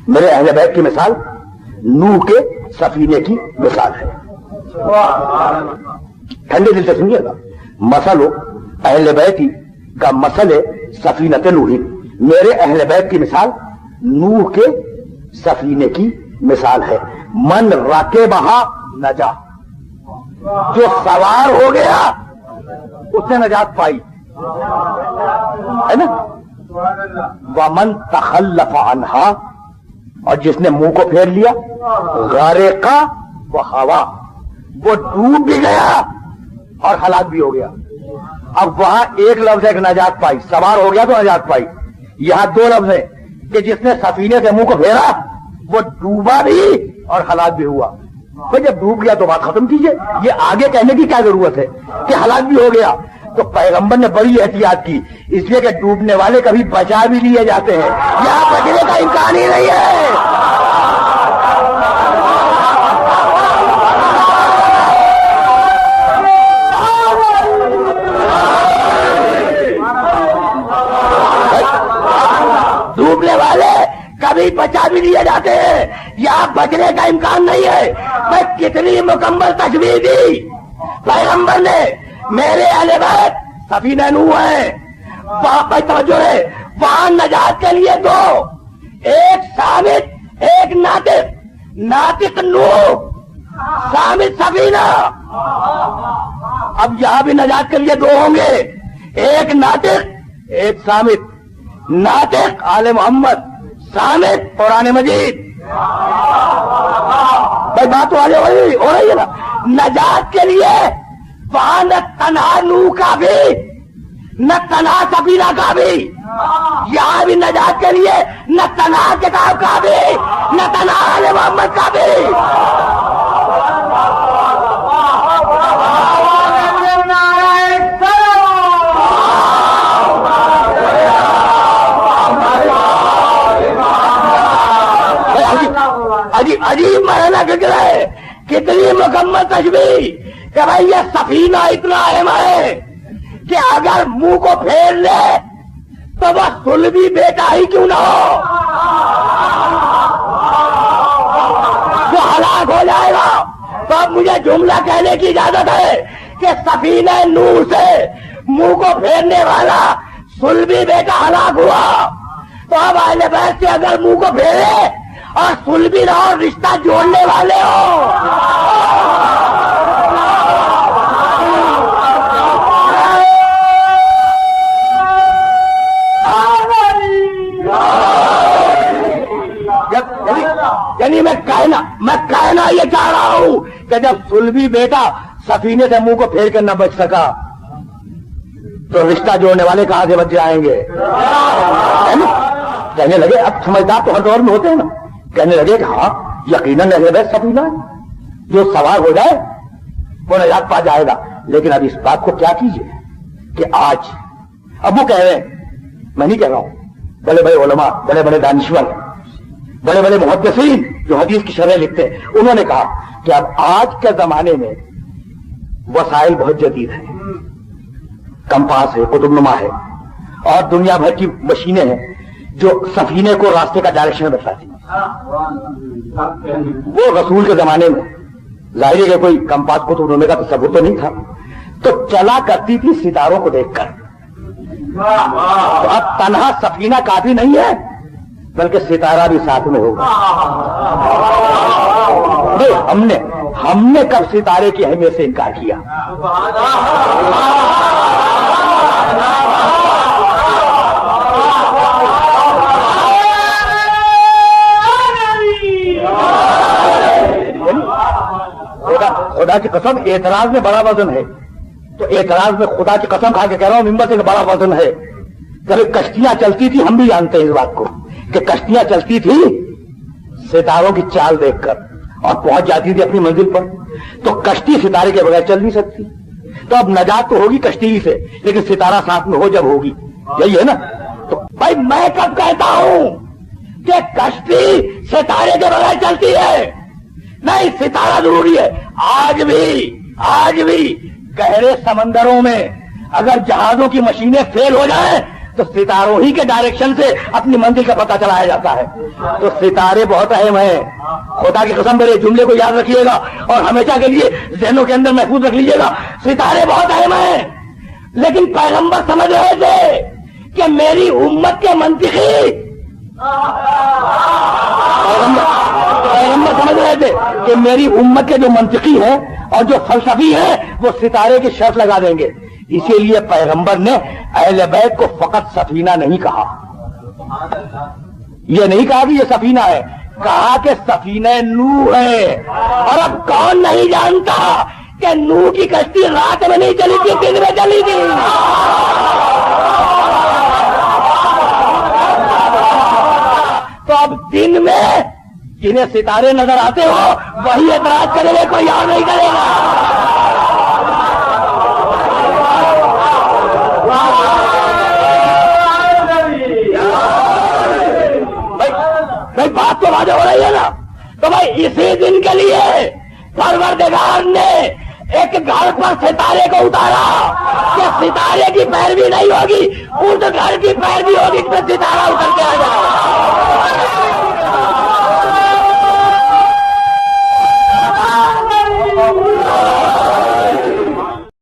میرے اہل بیت کی مثال نوح کے سفینے کی مثال ہے. ٹھنڈے دل سے سنیے گا. مثل اہل بیت کا مثل سفینت نوح. میرے اہل بیت کی مثال نوح کے سفینے کی مثال ہے. من راکبہا نجا, جو سوار ہو گیا اس نے نجات پائی ہے نا. ومن تخلف عنہا, اور جس نے منہ کو پھیر لیا, غارقا وہوا, وہ ڈوب بھی گیا اور ہلاک بھی ہو گیا. اب وہاں ایک لفظ ہے کہ نجات پائی, سوار ہو گیا تو نجات پائی. یہاں دو لفظ ہے کہ جس نے سفینے سے منہ کو پھیرا وہ ڈوبا بھی اور ہلاک بھی ہوا. تو جب ڈوب گیا تو بات ختم کیجئے, یہ آگے کہنے کی کیا ضرورت ہے کہ ہلاک بھی ہو گیا. تو پیغمبر نے بڑی احتیاط کی, اس لیے کہ ڈوبنے والے کبھی بچا بھی لیے جاتے ہیں, یہاں بچنے کا امکان ہی نہیں ہے. ڈوبنے والے کبھی بچا بھی لیے جاتے ہیں, یہاں بچنے کا امکان نہیں ہے. میں کتنی مکمل تشبیہ دی پیغمبر نے. میرے اہل بیت سفینہ نوح ہے, وہاں توجہ ہے, وہاں نجات کے لیے دو, ایک سامت ایک ناطق. ناطق نوح, سامت سفینہ. اب یہاں بھی نجات کے لیے دو ہوں گے, ایک ناطق ایک سامت. ناطق آل محمد, سامت قرآن مجید. بھائی بات تو آگے ہو رہی ہے نا. نجات کے لیے وہاں نہ تنہا نوح کا بھی نہ تنہا سفینہ کا بھی, یہاں بھی نجات کے لیے نہ تنہا کتاب کا بھی نہ تنہا آل محمد کا بھی. عجیب مرحلہ گزرا ہے, کتنی مکمل تشبیہ کہ بھائی یہ سفینہ اتنا اہم ہے کہ اگر منہ کو پھیر لے تو وہ صلبی بیٹا ہی کیوں نہ ہو, وہ ہلاک ہو جائے گا. تو اب مجھے جملہ کہنے کی اجازت ہے کہ سفینہ نوح سے منہ کو پھیرنے والا صلبی بیٹا ہلاک ہوا, تو اب اہل بیت سے اگر منہ کو پھیرے اور صلبی نہ اور رشتہ جوڑنے والے ہو, یعنی میں کہنا یہ چاہ رہا ہوں کہ جب صلبی بیٹا سفینے سے منہ کو پھیر کر نہ بچ سکا تو رشتہ جوڑنے والے کہاں سے بچ جائیں گے. کہنے لگے, اب سمجھدار تو ہر دور میں ہوتے ہیں نا, کہنے لگے کہ ہاں یقیناً اہل بیت سفینہ جو سوار ہو جائے وہ نجات پا جائے گا. لیکن اب اس بات کو کیا کیجیے کہ آج اب وہ کہہ رہے ہیں, میں نہیں کہہ رہا ہوں, بڑے بڑے علماء, بڑے بڑے دانشور, بڑے بڑے محدثین جو حدیث کی شرح لکھتے ہیں, انہوں نے کہا کہ اب آج کے زمانے میں وسائل بہت جدید ہیں, کمپاس ہے, قطب نما ہے, اور دنیا بھر کی مشینیں ہیں جو سفینے کو راستے کا ڈائریکشن بتاتی ہیں. وہ رسول کے زمانے میں ظاہر ہے کہ کوئی کمپاس قطب نما کا تصور تو نہیں تھا, تو چلا کرتی تھی ستاروں کو دیکھ کر. تو اب تنہا سفینہ کافی نہیں ہے بلکہ ستارہ بھی ساتھ میں ہوگا. ہم نے کب ستارے کی اہمیت سے انکار کیا؟ خدا کی قسم اعتراض میں بڑا وزن ہے, تو اعتراض میں خدا کی قسم کھا کے کہہ رہا ہوں ممبر سے بڑا وزن ہے. جب کشتیاں چلتی تھی, ہم بھی جانتے ہیں اس بات کو کہ کشتیاں چلتی تھی ستاروں کی چال دیکھ کر اور پہنچ جاتی تھی اپنی منزل پر. تو کشتی ستارے کے بغیر چل نہیں سکتی, تو اب نجات تو ہوگی کشتی ہی سے, لیکن ستارہ ساتھ میں ہو جب ہوگی, یہی ہے نا. تو بھائی میں کب کہتا ہوں کہ کشتی ستارے کے بغیر چلتی ہے؟ نہیں, ستارہ ضروری ہے. آج بھی گہرے سمندروں میں اگر جہازوں کی مشینیں فیل ہو جائیں تو ستاروں ہی کے ڈائریکشن سے اپنی منزل کا پتہ چلایا جاتا ہے. تو ستارے بہت اہم ہیں. خدا کی قسم میرے جملے کو یاد رکھیے گا اور ہمیشہ کے لیے ذہنوں کے اندر محفوظ رکھ لیجیے گا. ستارے بہت اہم ہیں، لیکن پیغمبر سمجھ رہے تھے کہ میری امت کے منطقی، پیغمبر سمجھ رہے تھے کہ میری امت کے جو منطقی ہیں اور جو فلسفی ہیں وہ ستارے کی شرط لگا دیں گے. اسی لیے پیغمبر نے اہل بیت کو فقط سفینہ نہیں کہا. یہ نہیں کہا کہ یہ سفینہ ہے، کہا کہ سفینہ نوح ہے. اور اب کون نہیں جانتا کہ نوح کی کشتی رات میں نہیں چلی تھی، دن میں چلی تھی. تو اب دن میں جنہیں ستارے نظر آتے ہو وہی اعتراض کرے گا، کوئی اور نہیں کرے گا. بھائی بات تو واضح ہو رہی ہے نا. تو بھائی اسی دن کے لیے پروردگار نے ایک گھر پر ستارے کو اتارا کہ ستارے کی پیروی نہیں ہوگی، اس گھر کی پیروی ہوگی، اس میں ستارہ اتر کے آ جائے.